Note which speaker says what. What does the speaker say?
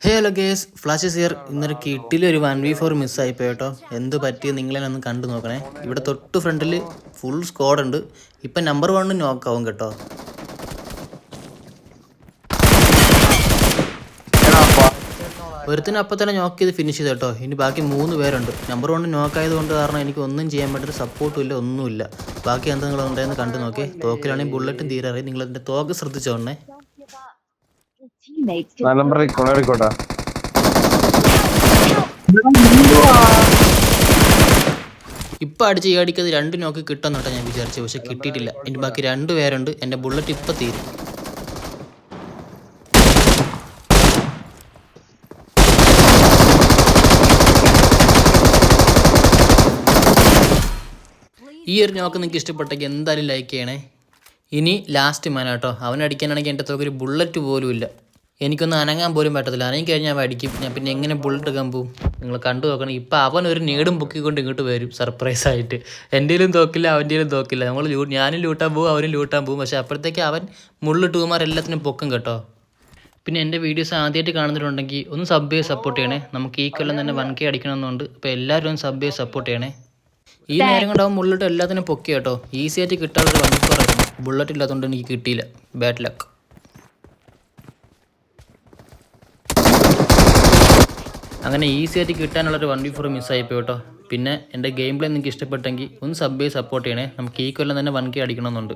Speaker 1: Hello guys, flashes here. ഇന്നൊരു കിട്ടിലൊരു 1v4 മിസ്സായിപ്പോയി കേട്ടോ. എന്ത് പറ്റിയത് നിങ്ങളെന്നെ കണ്ടു നോക്കണേ. ഇവിടെ തൊട്ട് ഫ്രണ്ടിൽ ഫുൾ സ്ക്വാഡ് ഉണ്ട്. ഇപ്പം നമ്പർ 1 നോക്കാവും കേട്ടോ. ഒരുത്തിന് അപ്പം തന്നെ നോക്ക് ചെയ്ത് ഫിനിഷ് ചെയ്ത് കേട്ടോ. ഇനി ബാക്കി 3 പേരുണ്ട്. നമ്പർ 1 നോക്കായത് കൊണ്ട് കാരണം എനിക്ക് ഒന്നും ചെയ്യാൻ പറ്റുന്ന സപ്പോർട്ടും ഇല്ല, ഒന്നുമില്ല. ബാക്കി എന്താ നിങ്ങൾ ഉണ്ടായെന്ന് കണ്ടു നോക്കി. തോക്കിലാണെങ്കിൽ ബുള്ളറ്റും തീരാറായി. നിങ്ങൾ അതിൻ്റെ തോക്ക് ശ്രദ്ധിച്ചോണേ. ഇപ്പം അടിച്ച് ഈ അടിക്കത് 2 നോക്ക് കിട്ടുമെന്നോട്ടോ ഞാൻ വിചാരിച്ചു. പക്ഷെ കിട്ടിയിട്ടില്ല. ഇനി ബാക്കി 2 പേരുണ്ട്. എൻ്റെ ബുള്ളറ്റ് ഇപ്പം തീരും. ഈ ഒരു നോക്ക് നിങ്ങൾക്ക് ഇഷ്ടപ്പെട്ടെങ്കിൽ എന്തായാലും ലൈക്ക് ചെയ്യണേ. ഇനി ലാസ്റ്റ് മാൻ കേട്ടോ. അവനടിക്കാനാണെങ്കിൽ എൻ്റെ തോക്കൊരു ബുള്ളറ്റ് പോലും ഇല്ല. എനിക്കൊന്നും അനങ്ങാൻ പോലും പറ്റത്തില്ല. അനങ്ങി കഴിഞ്ഞാൽ അവൻ അടിക്കും. ഞാൻ പിന്നെ എങ്ങനെ ബുള്ളറ്റ് എടുക്കാൻ പോവും? നിങ്ങൾ കണ്ടു നോക്കണം. ഇപ്പം അവൻ ഒരു നേടും പൊക്കിക്കൊണ്ട് ഇങ്ങോട്ട് വരും സർപ്രൈസായിട്ട്. എൻ്റെയിലും തോക്കില്ല, അവൻ്റെയിലും തോക്കില്ല. ഞാനും ലൂട്ടാൻ പോകും, അവനും ലൂട്ടാൻ പോകും. പക്ഷേ അപ്പോഴത്തേക്ക് അവൻ എല്ലാത്തിനും പൊക്കും കേട്ടോ. പിന്നെ എൻ്റെ വീഡിയോസ് ആദ്യമായിട്ട് കാണുന്നവരുണ്ടെങ്കിൽ ഒന്ന് സബ് ചെയ്ത് സപ്പോർട്ട് ചെയ്യണേ. നമുക്ക് ഈ കൊല്ലം തന്നെ 1K അടിക്കണമെന്നുണ്ട്. അപ്പോൾ എല്ലാവരും ഒന്ന് സബ് ചെയ്ത് സപ്പോർട്ട് ചെയ്യണേ. ഈ നേരം കൊണ്ടാവും ബുള്ളറ്റ് എല്ലാത്തിനും പൊക്കി കേട്ടോ. ഈസി ആയിട്ട് കിട്ടാനുള്ള 1v4 ആയിരുന്നു. ബുള്ളറ്റ് ഇല്ലാത്തതുകൊണ്ട് എനിക്ക് കിട്ടിയില്ല. Bad luck. അങ്ങനെ ഈസി ആയിട്ട് കിട്ടാനുള്ളൊരു 1v4 മിസ്സായിപ്പോയി കേട്ടോ. പിന്നെ എൻ്റെ ഗെയിം പ്ലേ നിങ്ങൾക്ക് ഇഷ്ടപ്പെട്ടെങ്കിൽ ഒന്ന് സബ് ചെയ്ത് സപ്പോർട്ട് ചെയ്യണേ. നമുക്ക് ഈ കൊല്ലം തന്നെ 1K അടിക്കണമെന്നുണ്ട്.